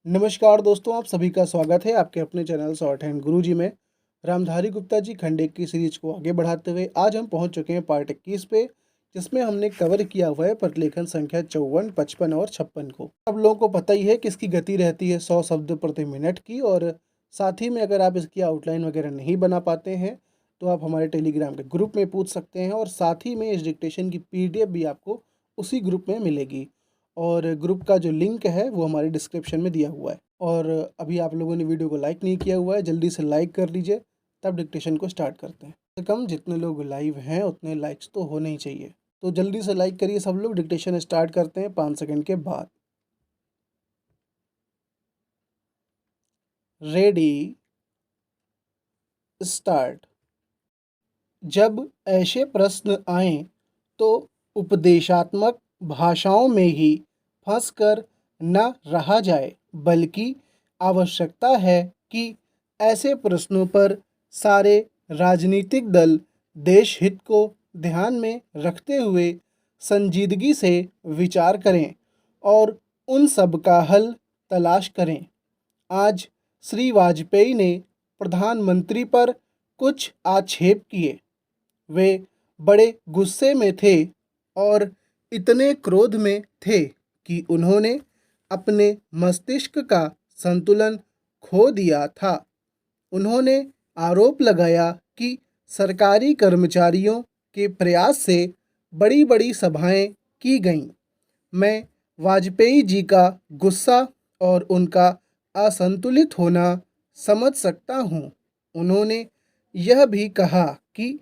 नमस्कार दोस्तों, आप सभी का स्वागत है आपके अपने चैनल शॉर्ट हैंड गुरुजी में। रामधारी गुप्ता जी खंड 1 की सीरीज को आगे बढ़ाते हुए आज हम पहुंच चुके हैं पार्ट 21 पे, जिसमें हमने कवर किया हुआ है प्रतिलेखन संख्या 54, 55 और 56 को। आप लोगों को पता ही है कि इसकी गति रहती है 100 शब्द प्रति मिनट की, और साथ ही में अगर आप इसकी आउटलाइन वगैरह नहीं बना पाते हैं तो आप हमारे टेलीग्राम के ग्रुप में पूछ सकते हैं, और साथ ही में इस डिक्टेशन की PDF भी आपको उसी ग्रुप में मिलेगी। और ग्रुप का जो लिंक है वो हमारे डिस्क्रिप्शन में दिया हुआ है। और अभी आप लोगों ने वीडियो को लाइक नहीं किया हुआ है, जल्दी से लाइक कर लीजिए, तब डिक्टेशन को स्टार्ट करते हैं। कम से कम जितने लोग लाइव हैं उतने लाइक्स तो होने ही चाहिए, तो जल्दी से लाइक करिए सब लोग। डिक्टेशन स्टार्ट करते हैं 5 सेकंड के बाद। Ready, start. जब ऐसे प्रश्न आएं तो उपदेशात्मक भाषाओं में ही फंसकर न रहा जाए, बल्कि आवश्यकता है कि ऐसे प्रश्नों पर सारे राजनीतिक दल देश हित को ध्यान में रखते हुए संजीदगी से विचार करें और उन सब का हल तलाश करें। आज श्री वाजपेयी ने प्रधानमंत्री पर कुछ आक्षेप किए। वे बड़े गुस्से में थे और इतने क्रोध में थे कि उन्होंने अपने मस्तिष्क का संतुलन खो दिया था। उन्होंने आरोप लगाया कि सरकारी कर्मचारियों के प्रयास से बड़ी बड़ी सभाएं की गईं। मैं वाजपेयी जी का गुस्सा और उनका असंतुलित होना समझ सकता हूँ। उन्होंने यह भी कहा कि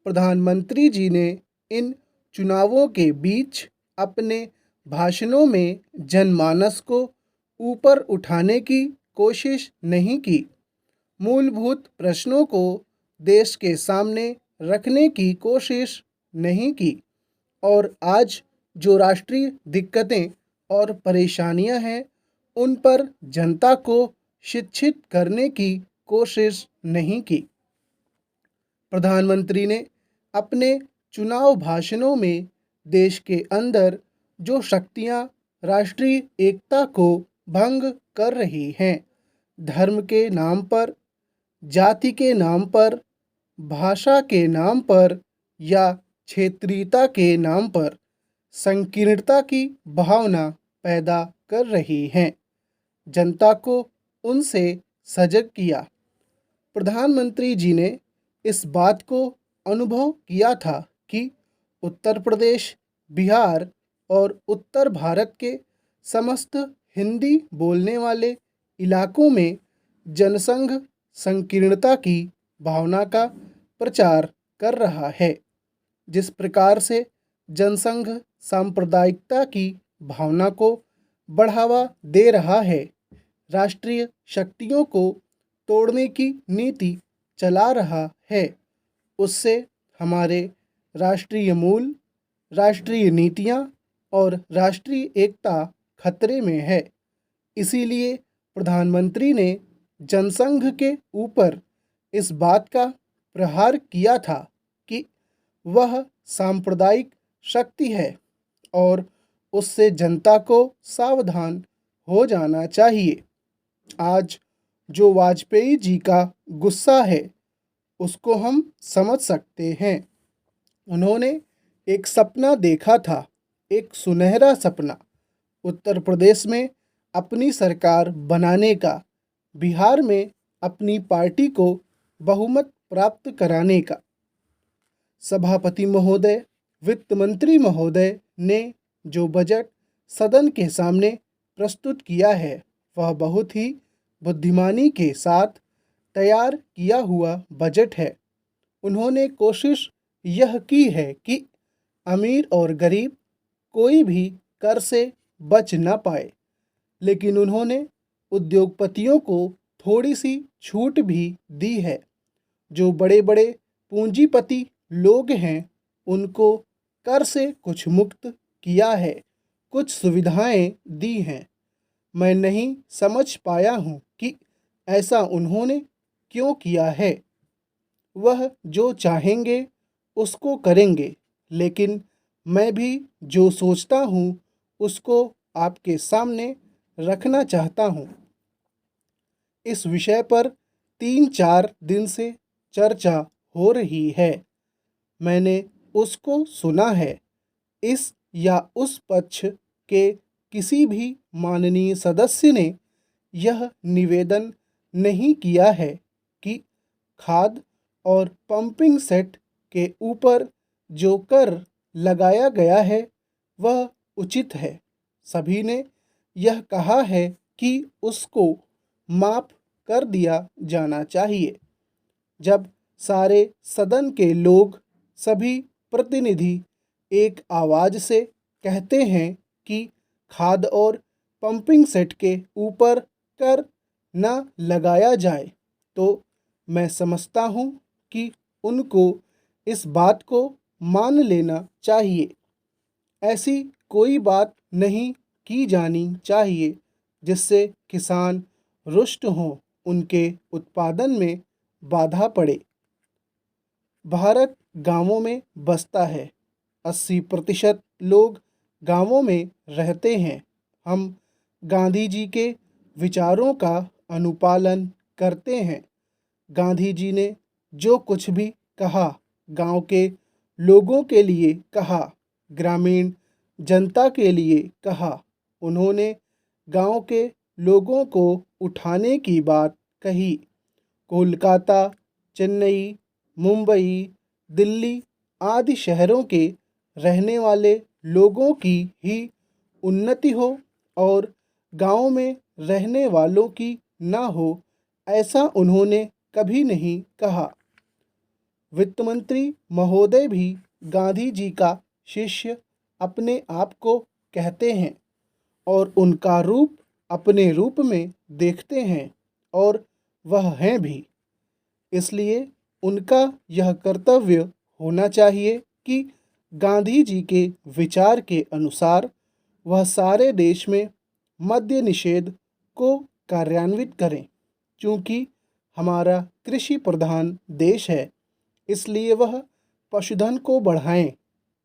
प्रधानमंत्री जी ने इन चुनावों के बीच अपने भाषणों में जनमानस को ऊपर उठाने की कोशिश नहीं की, मूलभूत प्रश्नों को देश के सामने रखने की कोशिश नहीं की, और आज जो राष्ट्रीय दिक्कतें और परेशानियां हैं उन पर जनता को शिक्षित करने की कोशिश नहीं की। प्रधानमंत्री ने अपने चुनाव भाषणों में देश के अंदर जो शक्तियां राष्ट्रीय एकता को भंग कर रही हैं, धर्म के नाम पर, जाति के नाम पर, भाषा के नाम पर या क्षेत्रीयता के नाम पर संकीर्णता की भावना पैदा कर रही हैं, जनता को उनसे सजग किया। प्रधानमंत्री जी ने इस बात को अनुभव किया था कि उत्तर प्रदेश, बिहार और उत्तर भारत के समस्त हिंदी बोलने वाले इलाकों में जनसंघ संकीर्णता की भावना का प्रचार कर रहा है। जिस प्रकार से जनसंघ सांप्रदायिकता की भावना को बढ़ावा दे रहा है, राष्ट्रीय शक्तियों को तोड़ने की नीति चला रहा है, उससे हमारे राष्ट्रीय मूल, राष्ट्रीय नीतियाँ और राष्ट्रीय एकता खतरे में है। इसीलिए प्रधानमंत्री ने जनसंघ के ऊपर इस बात का प्रहार किया था कि वह सांप्रदायिक शक्ति है और उससे जनता को सावधान हो जाना चाहिए। आज जो वाजपेयी जी का गुस्सा है उसको हम समझ सकते हैं। उन्होंने एक सपना देखा था, एक सुनहरा सपना, उत्तर प्रदेश में अपनी सरकार बनाने का, बिहार में अपनी पार्टी को बहुमत प्राप्त कराने का। सभापति महोदय, वित्त मंत्री महोदय ने जो बजट सदन के सामने प्रस्तुत किया है वह बहुत ही बुद्धिमानी के साथ तैयार किया हुआ बजट है। उन्होंने कोशिश यह की है कि अमीर और गरीब कोई भी कर से बच न पाए, लेकिन उन्होंने उद्योगपतियों को थोड़ी सी छूट भी दी है। जो बड़े बड़े पूंजीपति लोग हैं उनको कर से कुछ मुक्त किया है, कुछ सुविधाएं दी हैं। मैं नहीं समझ पाया हूँ कि ऐसा उन्होंने क्यों किया है। वह जो चाहेंगे उसको करेंगे, लेकिन मैं भी जो सोचता हूँ उसको आपके सामने रखना चाहता हूँ। इस विषय पर 3-4 दिन से चर्चा हो रही है। मैंने उसको सुना है। इस या उस पक्ष के किसी भी माननीय सदस्य ने यह निवेदन नहीं किया है कि खाद और पंपिंग सेट के ऊपर जो कर लगाया गया है वह उचित है। सभी ने यह कहा है कि उसको माफ़ कर दिया जाना चाहिए। जब सारे सदन के लोग, सभी प्रतिनिधि एक आवाज़ से कहते हैं कि खाद और पंपिंग सेट के ऊपर कर न लगाया जाए, तो मैं समझता हूँ कि उनको इस बात को मान लेना चाहिए। ऐसी कोई बात नहीं की जानी चाहिए जिससे किसान रुष्ट हों, उनके उत्पादन में बाधा पड़े। भारत गांवों में बसता है। 80% लोग गांवों में रहते हैं। हम गांधी जी के विचारों का अनुपालन करते हैं। गांधी जी ने जो कुछ भी कहा, गांव के लोगों के लिए कहा, ग्रामीण जनता के लिए कहा। उन्होंने गांव के लोगों को उठाने की बात कही। कोलकाता, चेन्नई, मुंबई, दिल्ली आदि शहरों के रहने वाले लोगों की ही उन्नति हो और गांव में रहने वालों की ना हो, ऐसा उन्होंने कभी नहीं कहा। वित्त मंत्री महोदय भी गांधी जी का शिष्य अपने आप को कहते हैं और उनका रूप अपने रूप में देखते हैं और वह हैं भी। इसलिए उनका यह कर्तव्य होना चाहिए कि गांधी जी के विचार के अनुसार वह सारे देश में मद्य निषेध को कार्यान्वित करें। चूँकि हमारा कृषि प्रधान देश है, इसलिए वह पशुधन को बढ़ाएं,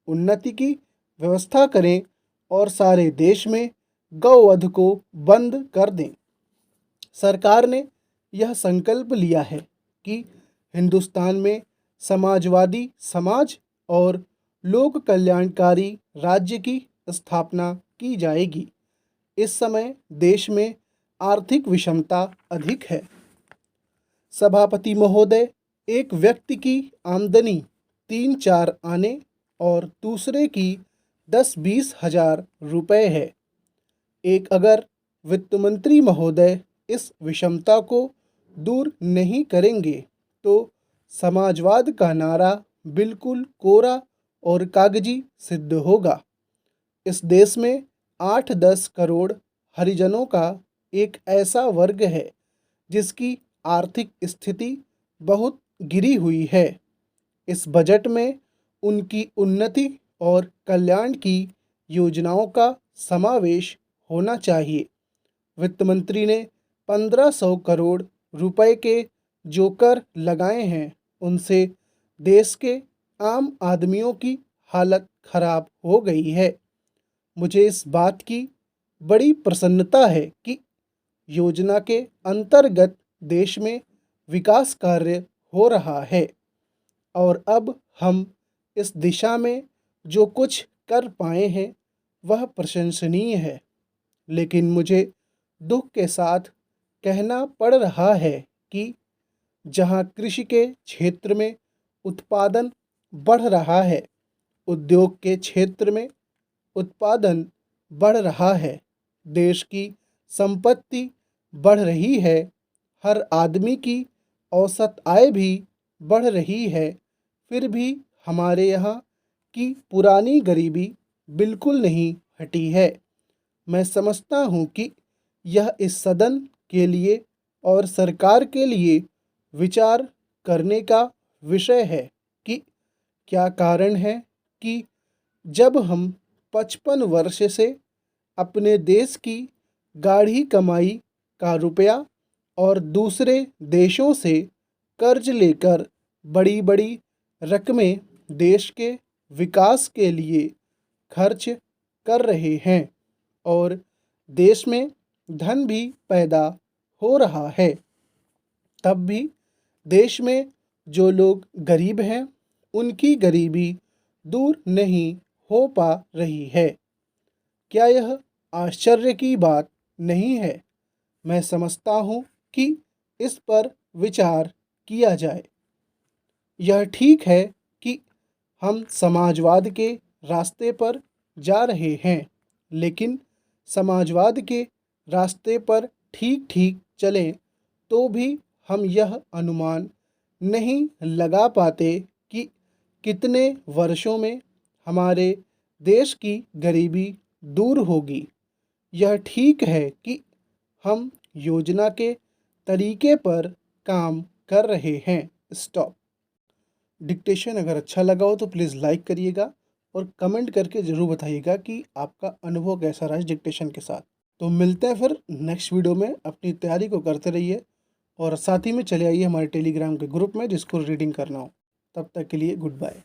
उन्नति की व्यवस्था करें और सारे देश में गौवध को बंद कर दें। सरकार ने यह संकल्प लिया है कि हिंदुस्तान में समाजवादी समाज और लोक कल्याणकारी राज्य की स्थापना की जाएगी। इस समय देश में आर्थिक विषमता अधिक है। सभापति महोदय, एक व्यक्ति की आमदनी 3-4 आने और दूसरे की 10-20 हजार रुपये है। एक अगर वित्त मंत्री महोदय इस विषमता को दूर नहीं करेंगे तो समाजवाद का नारा बिल्कुल कोरा और कागजी सिद्ध होगा। इस देश में 8-10 करोड़ हरिजनों का एक ऐसा वर्ग है जिसकी आर्थिक स्थिति बहुत गिरी हुई है। इस बजट में उनकी उन्नति और कल्याण की योजनाओं का समावेश होना चाहिए। वित्त मंत्री ने 1500 करोड़ रुपए के जो कर लगाए हैं, उनसे देश के आम आदमियों की हालत खराब हो गई है। मुझे इस बात की बड़ी प्रसन्नता है कि योजना के अंतर्गत देश में विकास कार्य हो रहा है और अब हम इस दिशा में जो कुछ कर पाए हैं वह प्रशंसनीय है। लेकिन मुझे दुख के साथ कहना पड़ रहा है कि जहां कृषि के क्षेत्र में उत्पादन बढ़ रहा है, उद्योग के क्षेत्र में उत्पादन बढ़ रहा है, देश की संपत्ति बढ़ रही है, हर आदमी की औसत आय भी बढ़ रही है, फिर भी हमारे यहाँ की पुरानी गरीबी बिल्कुल नहीं हटी है। मैं समझता हूँ कि यह इस सदन के लिए और सरकार के लिए विचार करने का विषय है कि क्या कारण है कि जब हम 55 वर्ष से अपने देश की गाढ़ी कमाई का रुपया और दूसरे देशों से कर्ज लेकर बड़ी बड़ी रकमें देश के विकास के लिए खर्च कर रहे हैं और देश में धन भी पैदा हो रहा है, तब भी देश में जो लोग गरीब हैं उनकी गरीबी दूर नहीं हो पा रही है। क्या यह आश्चर्य की बात नहीं है? मैं समझता हूँ कि इस पर विचार किया जाए। यह ठीक है कि हम समाजवाद के रास्ते पर जा रहे हैं, लेकिन समाजवाद के रास्ते पर ठीक ठीक चलें तो भी हम यह अनुमान नहीं लगा पाते कि कितने वर्षों में हमारे देश की गरीबी दूर होगी। यह ठीक है कि हम योजना के तरीके पर काम कर रहे हैं। स्टॉप। डिक्टेशन अगर अच्छा लगा हो तो प्लीज़ लाइक करिएगा और कमेंट करके ज़रूर बताइएगा कि आपका अनुभव कैसा रहा इस डिक्टेशन के साथ। तो मिलते हैं फिर नेक्स्ट वीडियो में। अपनी तैयारी को करते रहिए और साथ ही में चले आइए हमारे टेलीग्राम के ग्रुप में जिसको रीडिंग करना हो। तब तक के लिए गुड बाय।